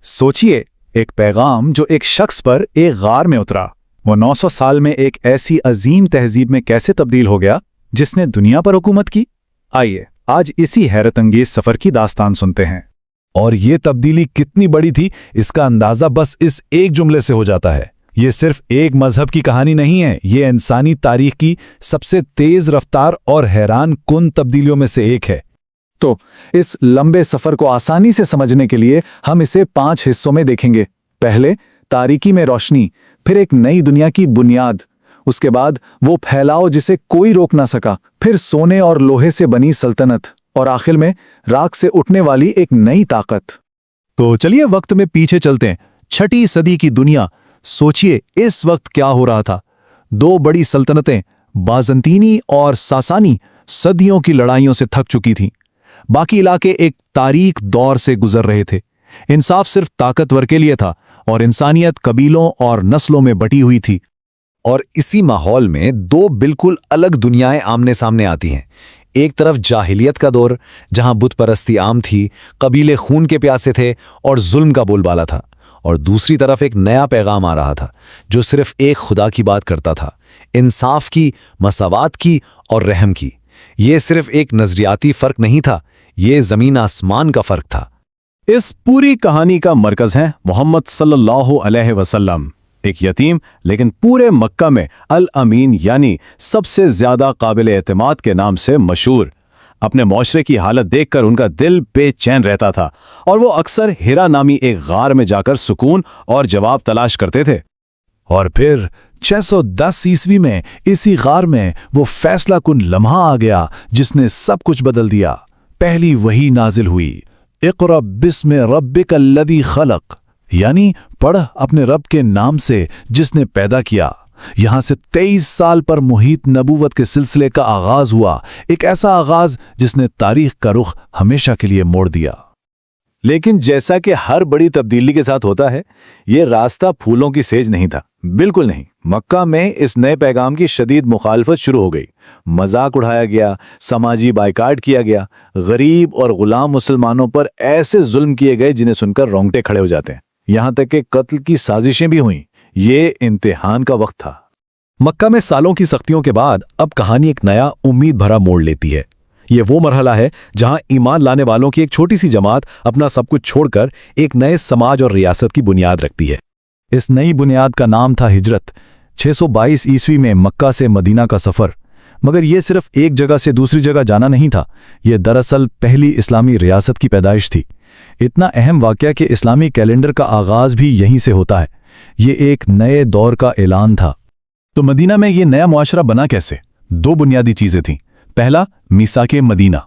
सोचिए, एक पैगाम जो एक शख्स पर एक गार में उतरा, वो 900 साल में एक ऐसी अजीम तहजीब में कैसे तब्दील हो गया जिसने दुनिया पर हुकूमत की। आइए आज इसी हैरत अंगेज सफर की दास्तान सुनते हैं। और ये तब्दीली कितनी बड़ी थी इसका अंदाजा बस इस एक जुमले से हो जाता है। ये सिर्फ एक मजहब की कहानी नहीं है, ये इंसानी तारीख की सबसे तेज रफ्तार और हैरान कुन तब्दीलियों में से एक है। तो इस लंबे सफर को आसानी से समझने के लिए हम इसे 5 हिस्सों में देखेंगे। पहले तारीकी में रोशनी, फिर एक नई दुनिया की बुनियाद, उसके बाद वो फैलाव जिसे कोई रोक ना सका, फिर सोने और लोहे से बनी सल्तनत, और आखिर में राख से उठने वाली एक नई ताकत। तो चलिए वक्त में पीछे चलते हैं। 6ठी सदी की दुनिया। सोचिए इस वक्त क्या हो रहा था। 2 बड़ी सल्तनतें बाज़ंतीनी और सासानी सदियों की लड़ाइयों से थक चुकी थीं। बाकी इलाके एक तारीख दौर से गुजर रहे थे। इंसाफ सिर्फ ताकतवर के लिए था और इंसानियत कबीलों और नस्लों में बटी हुई थी। और इसी माहौल में 2 बिल्कुल अलग दुनियाएं आमने सामने आती हैं। एक तरफ जाहिलियत का दौर, जहां बुत परस्ती आम थी, कबीले खून के प्यासे थे और जुल्म का बोलबाला था। और दूसरी तरफ एक नया पैगाम आ रहा था जो सिर्फ एक खुदा की बात करता था, इंसाफ की, मसावात की और रहम की। ये सिर्फ एक नजरियाती फर्क नहीं था, ये जमीन आसमान का फर्क था। इस पूरी कहानी का मरकज है मोहम्मद सल्लल्लाहु अलैहि वसल्लम, एक यतीम लेकिन पूरे मक्का में अल अमीन यानी सबसे ज्यादा काबिल एतमाद के नाम से मशहूर। अपने मौशरे की हालत देखकर उनका दिल बेचैन रहता था और वो अक्सर हिरा नामी एक गार में जाकर सुकून और जवाब तलाश करते थे। और फिर 610 ईस्वी में इसी गार में वो फैसला कुन लम्हा आ गया जिसने सब कुछ बदल दिया। पहली वही नाजिल हुई, इक़रा बिस्मि रब्बिकल्लज़ी खलक़, यानी पढ़ अपने रब के नाम से जिसने पैदा किया। यहां से 23 साल पर मुहीत नबूवत के सिलसिले का आगाज हुआ, एक ऐसा आगाज जिसने तारीख का रुख हमेशा के लिए मोड़ दिया। लेकिन जैसा कि हर बड़ी तब्दीली के साथ होता है, ये रास्ता फूलों की सेज नहीं था, बिल्कुल नहीं। मक्का में इस नए पैगाम की शदीद मुखालफत शुरू हो गई। मजाक उड़ाया गया, समाजी बाइकाट किया गया, गरीब और गुलाम मुसलमानों पर ऐसे जुल्म किए गए जिन्हें सुनकर रोंगटे खड़े हो जाते हैं। यहां तक कि कत्ल की साजिशें भी हुईं। ये इम्तिहान का वक्त था। मक्का में सालों की सख्तियों के बाद अब कहानी एक नया उम्मीद भरा मोड़ लेती है। ये वो मरहला है जहां ईमान लाने वालों की एक छोटी सी जमात अपना सब कुछ छोड़कर एक नए समाज और रियासत की बुनियाद रखती है। इस नई बुनियाद का नाम था हिजरत। 622 ईस्वी में मक्का से मदीना का सफर। मगर यह सिर्फ एक जगह से दूसरी जगह जाना नहीं था, यह दरअसल पहली इस्लामी रियासत की पैदाइश थी। इतना अहम वाकया कि इस्लामी कैलेंडर का आगाज भी यहीं से होता है। ये एक नए दौर का ऐलान था। तो मदीना में ये नया मुआशरा बना कैसे? 2 बुनियादी चीजें थीं। पहला, मीसाके मदीना।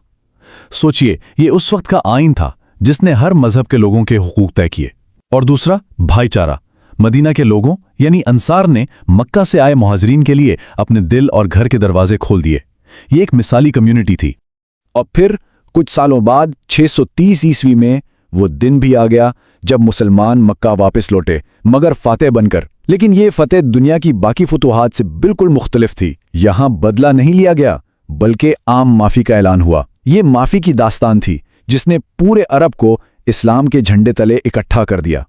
सोचिए, ये उस वक्त का आइन था जिसने हर मजहब के लोगों के हुकूक तय किए। और दूसरा, भाईचारा। मदीना के लोगों यानी अंसार ने मक्का से आए मुहाजिरीन के लिए अपने दिल और घर के दरवाजे खोल दिए। ये एक मिसाली कम्युनिटी थी। और फिर कुछ सालों बाद 630 ईस्वी में वो दिन भी आ गया जब मुसलमान मक्का वापस लौटे, मगर फातेह बनकर। लेकिन ये फतेह दुनिया की बाकी फतूहात से बिल्कुल मुख्तलिफ थी। यहां बदला नहीं लिया गया, बल्कि आम माफी का ऐलान हुआ। ये माफी की दास्तान थी जिसने पूरे अरब को इस्लाम के झंडे तले इकट्ठा कर दिया।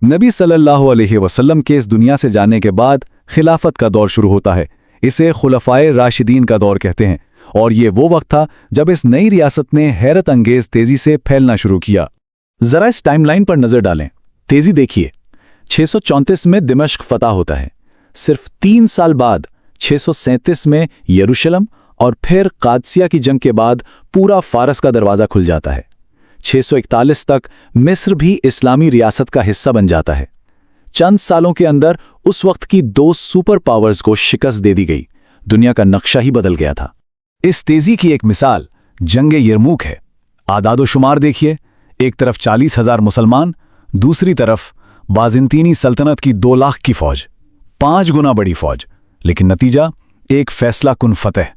नबी सल्लल्लाहु अलैहि वसल्लम के इस दुनिया से जाने के बाद खिलाफत का दौर शुरू होता है। इसे खुलफाए राशिदीन का दौर कहते हैं। और ये वो वक्त था जब इस नई रियासत ने हैरत अंगेज तेजी से फैलना शुरू किया। जरा इस टाइमलाइन पर नजर डालें, तेजी देखिए। 634 में दिमश्क फतह होता है। सिर्फ 3 साल बाद 637 में यरूशलेम और फिर कादसिया की जंग के बाद पूरा फारस का दरवाजा खुल जाता है। 641 तक मिस्र भी इस्लामी रियासत का हिस्सा बन जाता है। चंद सालों के अंदर उस वक्त की 2 सुपर पावर्स को शिकस्त दे दी गई। दुनिया का नक्शा ही बदल गया था। इस तेजी की एक मिसाल जंग यरमूक है। आदादोशुमार देखिए, एक तरफ 40,000 मुसलमान, दूसरी तरफ बाज़ंतीनी सल्तनत की 2 लाख की फौज, 5 गुना बड़ी फौज। लेकिन नतीजा एक फैसला कुन फतेह।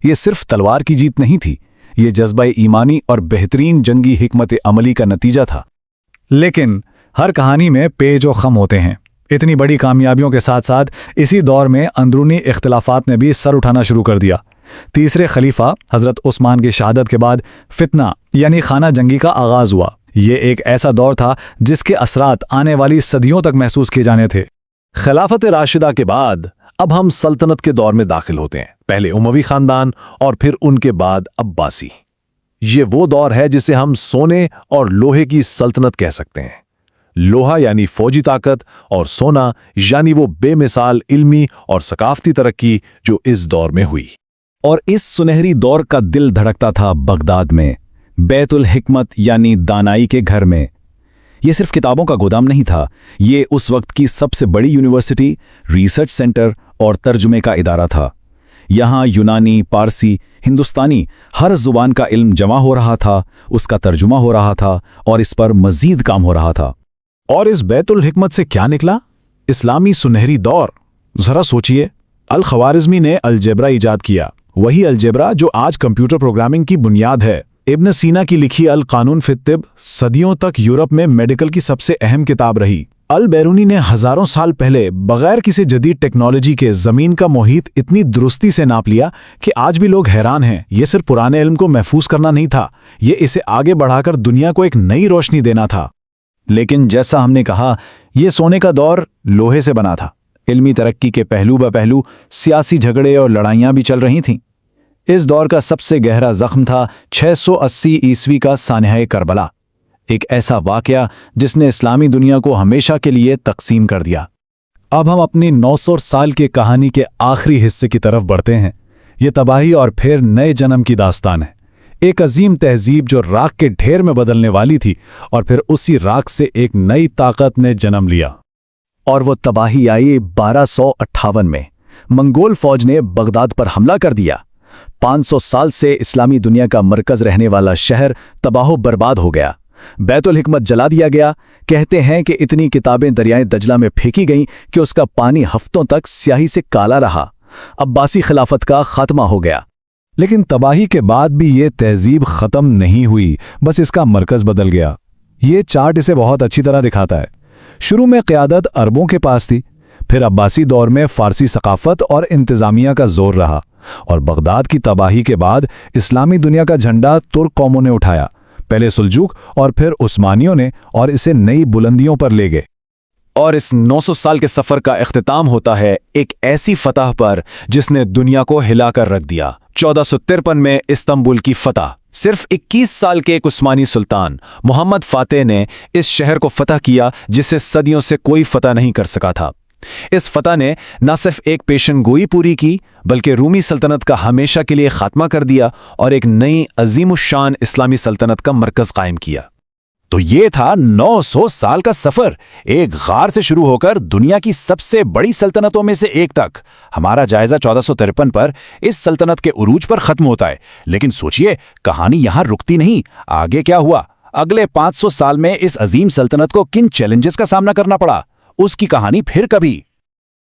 यह सिर्फ तलवार की जीत नहीं थी, ये जज्बा ईमानी और बेहतरीन जंगी हिकमत अमली का नतीजा था। लेकिन हर कहानी में पेच और खम होते हैं। इतनी बड़ी कामयाबियों के साथ साथ इसी दौर में अंदरूनी इख्तिलाफात ने भी सर उठाना शुरू कर दिया। तीसरे खलीफा हजरत उस्मान की शहादत के बाद फितना यानी खाना जंगी का आगाज हुआ। یہ ایک ایسا دور تھا جس کے اثرات آنے والی صدیوں تک محسوس کیے جانے تھے۔ خلافت راشدہ کے بعد اب ہم سلطنت کے دور میں داخل ہوتے ہیں، پہلے اموی خاندان اور پھر ان کے بعد عباسی۔ یہ وہ دور ہے جسے ہم سونے اور لوہے کی سلطنت کہہ سکتے ہیں۔ لوہا یعنی فوجی طاقت اور سونا یعنی وہ بے مثال علمی اور ثقافتی ترقی جو اس دور میں ہوئی۔ اور اس سنہری دور کا دل دھڑکتا تھا بغداد میں، بیت الحکمت یعنی دانائی کے گھر میں۔ یہ صرف کتابوں کا گودام نہیں تھا، یہ اس وقت کی سب سے بڑی یونیورسٹی، ریسرچ سینٹر اور ترجمے کا ادارہ تھا۔ یہاں یونانی، پارسی، ہندوستانی ہر زبان کا علم جمع ہو رہا تھا، اس کا ترجمہ ہو رہا تھا اور اس پر مزید کام ہو رہا تھا۔ اور اس بیت الحکمت سے کیا نکلا؟ اسلامی سنہری دور۔ ذرا سوچئے، الخوارزمی نے الجبرا ایجاد کیا، وہی الجبرا جو آج کمپیوٹر پروگرامنگ کی بنیاد ہے۔ ابن سینا کی لکھی القانون فی الطب صدیوں تک یورپ میں میڈیکل کی سب سے اہم کتاب رہی۔ البیرونی نے ہزاروں سال پہلے بغیر کسی جدید ٹیکنالوجی کے زمین کا محیط اتنی درستی سے ناپ لیا کہ آج بھی لوگ حیران ہیں۔ یہ صرف پرانے علم کو محفوظ کرنا نہیں تھا، یہ اسے آگے بڑھا کر دنیا کو ایک نئی روشنی دینا تھا۔ لیکن جیسا ہم نے کہا، یہ سونے کا دور لوہے سے بنا تھا۔ علمی ترقی کے پہلو بہ پہلو سیاسی جھگڑے اور لڑائیاں بھی چل رہی تھیں۔ اس دور کا سب سے گہرا زخم تھا 680 عیسوی کا سانحہ کربلا، ایک ایسا واقعہ جس نے اسلامی دنیا کو ہمیشہ کے لیے تقسیم کر دیا۔ اب ہم اپنی 900 سال کی کہانی کے آخری حصے کی طرف بڑھتے ہیں۔ یہ تباہی اور پھر نئے جنم کی داستان ہے۔ ایک عظیم تہذیب جو راکھ کے ڈھیر میں بدلنے والی تھی، اور پھر اسی راکھ سے ایک نئی طاقت نے جنم لیا۔ اور وہ تباہی آئی 1258 میں۔ منگول فوج نے بغداد پر حملہ کر دیا۔ 500 سال سے اسلامی دنیا کا مرکز رہنے والا شہر تباہ و برباد ہو گیا۔ بیت الحکمت جلا دیا گیا۔ کہتے ہیں کہ اتنی کتابیں دریائے دجلہ میں پھینکی گئیں کہ اس کا پانی ہفتوں تک سیاہی سے کالا رہا۔ عباسی خلافت کا خاتمہ ہو گیا۔ لیکن تباہی کے بعد بھی یہ تہذیب ختم نہیں ہوئی، بس اس کا مرکز بدل گیا۔ یہ چارٹ اسے بہت اچھی طرح دکھاتا ہے۔ شروع میں قیادت عربوں کے پاس تھی، پھر عباسی دور میں فارسی ثقافت اور انتظامیہ کا زور رہا، اور بغداد کی تباہی کے بعد اسلامی دنیا کا جھنڈا ترک قوموں نے اٹھایا، پہلے سلجوق اور پھر عثمانیوں نے، اور اسے نئی بلندیوں پر لے گئے۔ اور اس 900 سال کے سفر کا اختتام ہوتا ہے ایک ایسی فتح پر جس نے دنیا کو ہلا کر رکھ دیا۔ 1453 میں استنبول کی فتح۔ صرف 21 سال کے ایک عثمانی سلطان محمد فاتح نے اس شہر کو فتح کیا جسے صدیوں سے کوئی فتح نہیں کر سکا تھا۔ اس فتح نے نہ صرف ایک پیشن گوئی پوری کی بلکہ رومی سلطنت کا ہمیشہ کے لیے خاتمہ کر دیا اور ایک نئی عظیم الشان اسلامی سلطنت کا مرکز قائم کیا۔ تو یہ تھا 900 سال کا سفر، ایک غار سے شروع ہو کر دنیا کی سب سے بڑی سلطنتوں میں سے ایک تک۔ ہمارا جائزہ 1453 پر اس سلطنت کے عروج پر ختم ہوتا ہے، لیکن سوچئے کہانی یہاں رکتی نہیں۔ آگے کیا ہوا؟ اگلے 500 سال میں اس عظیم سلطنت کو کن چیلنجز کا سامنا کرنا پڑا؟ اس کی کہانی پھر کبھی